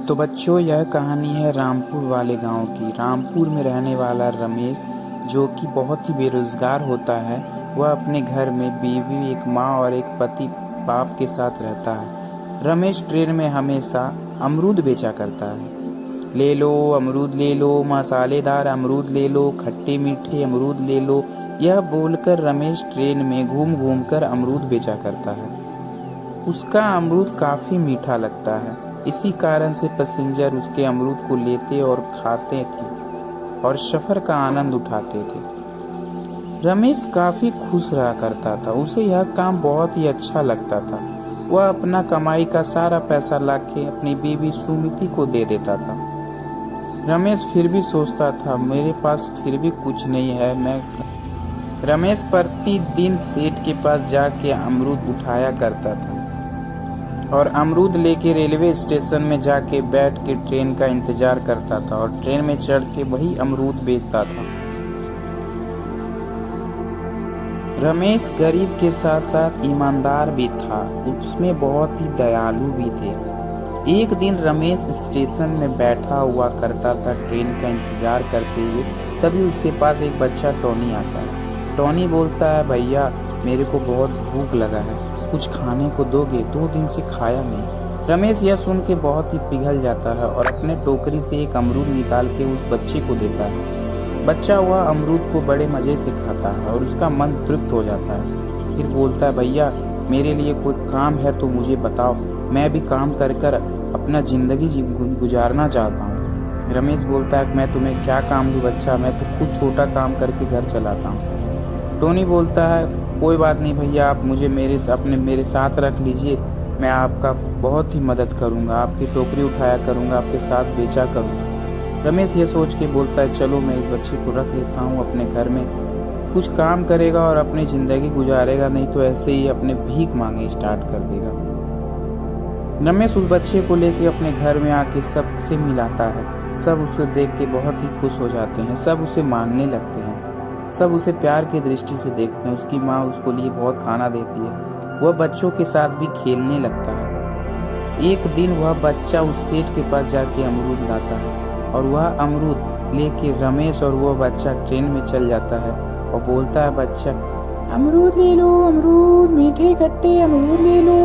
तो बच्चों, यह कहानी है रामपुर वाले गांव की। रामपुर में रहने वाला रमेश, जो कि बहुत ही बेरोजगार होता है, वह अपने घर में बीवी, एक माँ और एक पति बाप के साथ रहता है। रमेश ट्रेन में हमेशा अमरूद बेचा करता है। ले लो अमरूद, ले लो मसालेदार अमरूद, ले लो खट्टे मीठे अमरूद, ले लो, यह बोलकर रमेश ट्रेन में घूम घूम कर अमरूद बेचा करता है। उसका अमरूद काफी मीठा लगता है, इसी कारण से पैसेंजर उसके अमरूद को लेते और खाते थे और सफर का आनंद उठाते थे। रमेश काफी खुश रहा करता था, उसे यह काम बहुत ही अच्छा लगता था। वह अपना कमाई का सारा पैसा लाके अपनी बीवी सुमिति को दे देता था। रमेश फिर भी सोचता था, मेरे पास फिर भी कुछ नहीं है। रमेश प्रतिदिन सेठ के पास जाके अमरूद उठाया करता था और अमरूद लेके रेलवे स्टेशन में जाके बैठ के ट्रेन का इंतजार करता था और ट्रेन में चढ़ के वही अमरूद बेचता था। रमेश गरीब के साथ साथ ईमानदार भी था, उसमें बहुत ही दयालु भी थे। एक दिन रमेश स्टेशन में बैठा हुआ करता था ट्रेन का इंतजार करते हुए, तभी उसके पास एक बच्चा टॉनी आता है। टॉनी बोलता है, भैया मेरे को बहुत भूख लगा है, कुछ खाने को दोगे? 2 दिन से खाया नहीं। रमेश यह सुन के बहुत ही पिघल जाता है और अपने टोकरी से एक अमरूद निकाल के उस बच्चे को देता है। बच्चा वह अमरूद को बड़े मजे से खाता है और उसका मन तृप्त हो जाता है। फिर बोलता है, भैया मेरे लिए कोई काम है तो मुझे बताओ, मैं भी काम कर कर अपना जिंदगी गुजारना चाहता हूँ। रमेश बोलता है, मैं तुम्हें क्या काम दूँ बच्चा, मैं तो खुद छोटा काम करके घर चलाता हूँ। टोनी बोलता है, कोई बात नहीं भैया, आप मुझे मेरे साथ रख लीजिए, मैं आपका बहुत ही मदद करूंगा, आपकी टोकरी उठाया करूंगा, आपके साथ बेचा करूंगा। रमेश ये सोच के बोलता है, चलो मैं इस बच्चे को रख लेता हूँ अपने घर में, कुछ काम करेगा और अपनी ज़िंदगी गुजारेगा, नहीं तो ऐसे ही अपने भीख मांगे स्टार्ट कर देगा। रमेश उस बच्चे को लेके अपने घर में आके सबसे मिलाता है। सब उसे देख के बहुत ही खुश हो जाते हैं, सब उसे मानने लगते हैं, सब उसे प्यार की दृष्टि से देखते हैं। उसकी माँ उसको लिए बहुत खाना देती है, वह बच्चों के साथ भी खेलने लगता है। एक दिन वह बच्चा उस सेठ के पास जाके अमरूद लाता है और वह अमरूद लेके रमेश और वह बच्चा ट्रेन में चल जाता है और बोलता है, बच्चा अमरूद ले लो, अमरूद मीठे खट्टे अमरूद ले लो।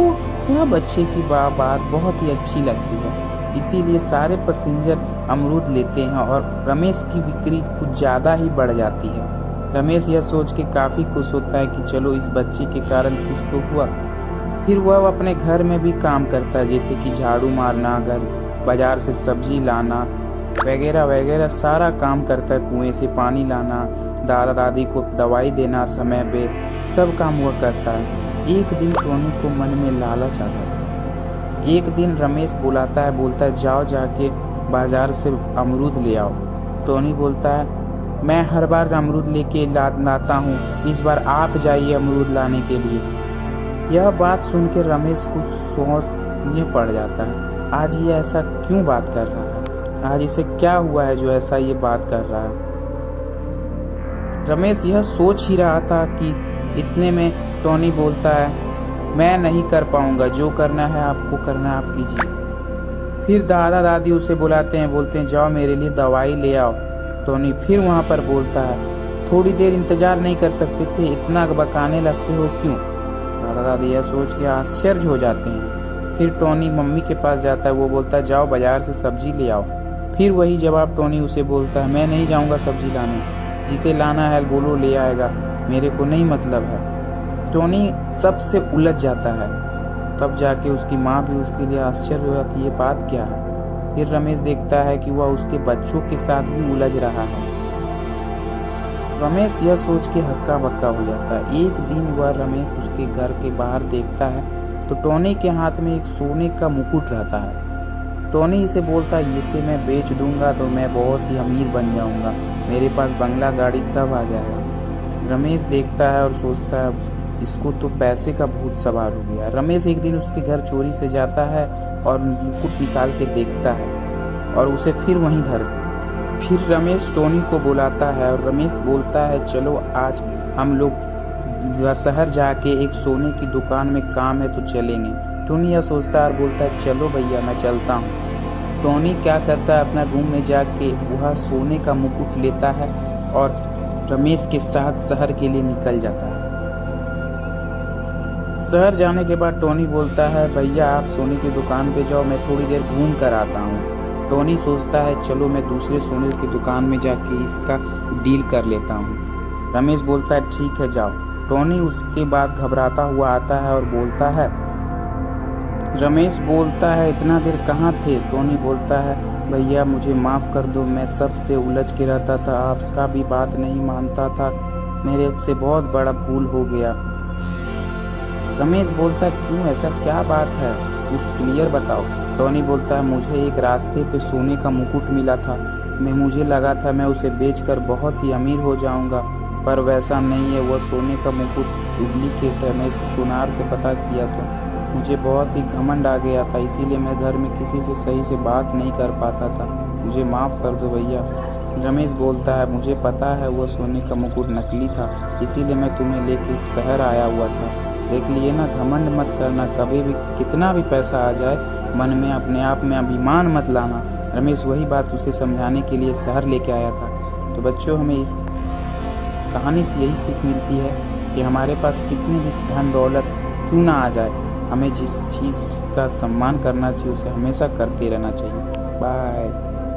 वह बच्चे की बात बहुत ही अच्छी लगती है, इसीलिए सारे पैसेंजर अमरूद लेते हैं और रमेश की बिक्री कुछ ज़्यादा ही बढ़ जाती है। रमेश यह सोच के काफ़ी खुश होता है कि चलो इस बच्चे के कारण कुछ तो हुआ। फिर वह अपने घर में भी काम करता है, जैसे कि झाड़ू मारना, घर बाजार से सब्जी लाना वगैरह वगैरह सारा काम करता है। कुएं से पानी लाना, दादा दादी को दवाई देना समय पे, सब काम वह करता है। एक दिन टोनी को मन में लालच आ जाता है। एक दिन रमेश बोलता है, जाओ जाके बाजार से अमरूद ले आओ। टोनी बोलता है, मैं हर बार अमरूद लेके लाता हूँ, इस बार आप जाइए अमरूद लाने के लिए। यह बात सुन के रमेश कुछ सोचने पड़ जाता है, आज ये ऐसा क्यों बात कर रहा है, आज इसे क्या हुआ है जो ऐसा ये बात कर रहा है। रमेश यह सोच ही रहा था कि इतने में टोनी बोलता है, मैं नहीं कर पाऊंगा, जो करना है आपको करना आप कीजिए। फिर दादा दादी उसे बोलते हैं, जाओ मेरे लिए दवाई ले आओ। टोनी फिर वहाँ पर बोलता है, थोड़ी देर इंतजार नहीं कर सकते थे, इतना बकाने लगते हो क्यों? दादा दादी यह सोच के आश्चर्य हो जाते हैं। फिर टोनी मम्मी के पास जाता है, वो बोलता है, जाओ बाजार से सब्जी ले आओ। फिर वही जवाब टोनी उसे बोलता है, मैं नहीं जाऊँगा सब्जी लाने, जिसे लाना है बोलो ले आएगा, मेरे को नहीं मतलब है। टोनी सबसे उलझ जाता है, तब जाके उसकी माँ भी उसके लिए आश्चर्य हो जाती है, ये बात क्या है। फिर रमेश देखता है कि वह उसके बच्चों के साथ भी उलझ रहा है। रमेश यह सोच के हक्का बक्का हो जाता है। एक दिन वह रमेश उसके घर के बाहर देखता है तो टोनी के हाथ में एक सोने का मुकुट रहता है। टोनी इसे बोलता है, इसे मैं बेच दूंगा तो मैं बहुत ही अमीर बन जाऊंगा, मेरे पास बंगला गाड़ी सब आ जाएगा। रमेश देखता है और सोचता है, इसको तो पैसे का भूत सवार हो गया। रमेश एक दिन उसके घर चोरी से जाता है और मुकुट निकाल के देखता है और उसे फिर वहीं धर। फिर रमेश टोनी को बुलाता है और रमेश बोलता है, चलो आज हम लोग शहर जाके एक सोने की दुकान में काम है तो चलेंगे। टोनी यह सोचता है और बोलता है, चलो भैया मैं चलता हूँ। टोनी क्या करता है, अपना रूम में जाके वह सोने का मुकुट लेता है और रमेश के साथ शहर के लिए निकल जाता है। शहर जाने के बाद टोनी बोलता है, भैया आप सोने की दुकान पे जाओ, मैं थोड़ी देर घूम कर आता हूँ। टोनी सोचता है चलो मैं दूसरे सोने की दुकान में जाके इसका डील कर लेता हूँ। रमेश बोलता है ठीक है जाओ। टोनी उसके बाद घबराता हुआ आता है और बोलता है, रमेश बोलता है इतना देर कहाँ थे? टोनी बोलता है, भैया मुझे माफ़ कर दो, मैं सबसे उलझ के रहता था, आपका भी बात नहीं मानता था, मेरे से बहुत बड़ा भूल हो गया। रमेश बोलता है क्यों, ऐसा क्या बात है, कुछ क्लियर बताओ। टोनी बोलता है मुझे एक रास्ते पे सोने का मुकुट मिला था, मुझे लगा था मैं उसे बेचकर बहुत ही अमीर हो जाऊंगा, पर वैसा नहीं है, वह सोने का मुकुट डुप्लीकेट है। मैं सोनार से पता किया तो मुझे बहुत ही घमंड आ गया था, इसीलिए मैं घर में किसी से सही से बात नहीं कर पाता था, मुझे माफ़ कर दो भैया। रमेश बोलता है मुझे पता है वो सोने का मुकुट नकली था, इसीलिए मैं तुम्हें लेके शहर आया हुआ था, देख लिए ना, घमंड मत करना, कभी भी कितना भी पैसा आ जाए मन में अपने आप में अभिमान मत लाना। रमेश वही बात उसे समझाने के लिए शहर लेके आया था। तो बच्चों हमें इस कहानी से यही सीख मिलती है कि हमारे पास कितनी भी धन दौलत क्यों ना आ जाए, हमें जिस चीज़ का सम्मान करना चाहिए उसे हमेशा करते रहना चाहिए। बाय।